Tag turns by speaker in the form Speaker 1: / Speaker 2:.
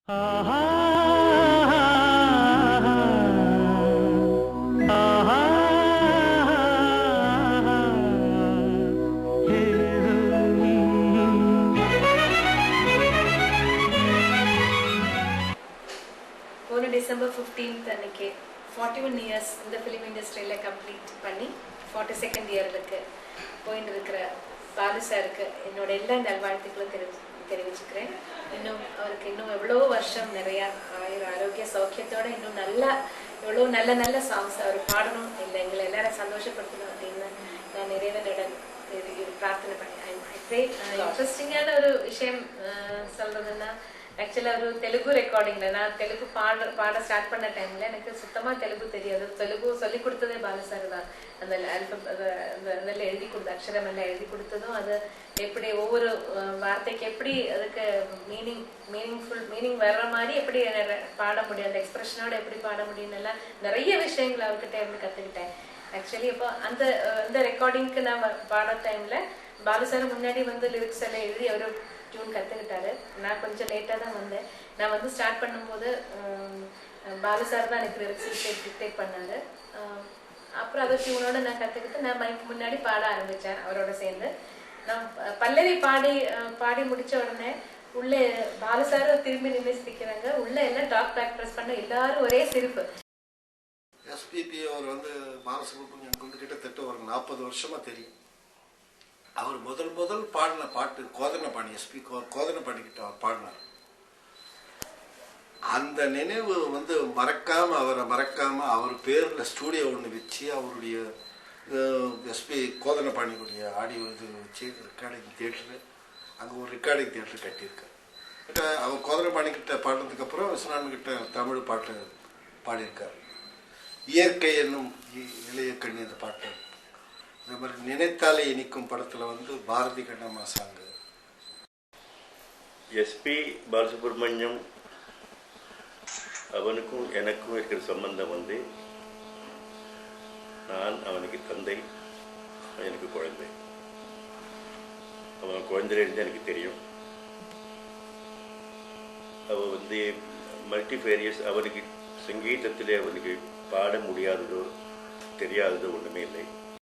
Speaker 1: போன December 15th அன்னைக்கு 41 years இந்த ஃபிலிம் இண்டஸ்ட்ரியில கம்ப்ளீட் பண்ணி 42nd இயருக்கு போயிட்டு இருக்கிற பாலு சாருக்கு என்னோட எல்லா நல்வாழ்த்துக்களும் தெரிவிச்சுக்கிறேன். அவருக்கு இன்னும் எவ்வளோ வருஷம் நிறைய ஆரோக்கிய சௌக்கியத்தோட இன்னும் எவ்வளோ நல்ல சாங்ஸ் அவர் பாடணும், இல்லை எங்களை எல்லாரும் சந்தோஷப்படுத்தணும் அப்படின்னு நான் இறைவனிடம் பிரார்த்தனை பண்ணேன். இன்ட்ரெஸ்டிங்கான ஒரு விஷயம் சொல்றதுன்னா, ஆக்சுவலாக ஒரு தெலுங்கு ரெக்கார்டிங்ல நான் தெலுங்கு பாட ஸ்டார்ட் பண்ண டைம்ல எனக்கு சுத்தமாக தெலுங்கு தெரியாது. தெலுங்கு சொல்லி கொடுத்ததே பாலு சார் தான். அந்த அதில் எழுதி கொடுத்த அக்ஷரம் எல்லாம் எழுதி கொடுத்ததும் அது எப்படி ஒவ்வொரு வார்த்தைக்கு எப்படி அதுக்கு மீனிங் வர்ற மாதிரி எப்படி பாட முடியும், அந்த எக்ஸ்பிரஷனோட எப்படி பாட முடியும்னு எல்லாம் நிறைய விஷயங்கள் அவர்கிட்ட இருந்து கற்றுக்கிட்டேன். ஆக்சுவலி இப்போ அந்த ரெக்கார்டிங்க்கு நான் பாட டைம்ல பாலு சார் முன்னாடி வந்து லிரிக்ஸ் எல்லாம் எழுதி அவர் டியூன் கற்றுக்கிட்டாரு. நான் கொஞ்சம் லேட்டாக தான் வந்தேன். நான் வந்து ஸ்டார்ட் பண்ணும்போது பாலு சார் தான் எனக்கு லிரிக்ஸ் டிக்டேட் பண்ணாரு. அப்புறம் அதை டியூனோட நான் கற்றுக்கிட்டு நான் மைக்கு முன்னாடி பாட ஆரம்பித்தேன் அவரோட சேர்ந்து. நான் பல்லவி பாடி முடித்த உடனே உள்ளே பாலு சார் திரும்பி நின்று சிரிக்கிறாங்க. உள்ளே எல்லாம் டாப் பேக் ப்ரெஸ் பண்ண எல்லாரும் ஒரே சிரிப்பு.
Speaker 2: எஸ்பிபி அவர் வந்து பாலசுப்ரமணியம் கொண்டு கிட்டத்தட்ட ஒரு 40 வருஷமா தெரியும். அவர் முதல் பாடின பாட்டு கோதனபாணி, எஸ்பி கோதனபாணிக்கிட்ட அவர் பாடினார். அந்த நினைவு வந்து அவரை மறக்காம அவர் பேரில் ஸ்டூடியோ ஒன்று வச்சு அவருடைய எஸ்பி கோதனபாணியுடைய ஆடியோ இது வச்சு ரெக்கார்டிங் தியேட்டரு, அங்கே ஒரு ரெக்கார்டிங் தியேட்டர் கட்டியிருக்கார். அவர் கோதனபாணிக்கிட்ட பாடினதுக்கப்புறம் விஸ்வநாதன்கிட்ட தமிழ் பாட்டு பாடியிருக்கார். இயற்கை என்னும் இளைய கண்ணி அந்த பாட்டு. இந்த மாதிரி நினைத்தாலே இனிக்கும் படத்தில் வந்து பாரதி கண்ணம்மா சாங்கு.
Speaker 3: எஸ்பி பாலசுப்ரமணியம் அவனுக்கும் எனக்கும் இருக்கிற சம்பந்தம் வந்து, நான் அவனுக்கு தந்தை, எனக்கு குழந்தை. அவன் குழந்தையிலிருந்து எனக்கு தெரியும். அவன் வந்து மல்டிஃபேரியஸ். அவனுக்கு சங்கீதத்திலே அவனுக்கு பாட முடியாததோ தெரியாததோ ஒன்றுமே இல்லை.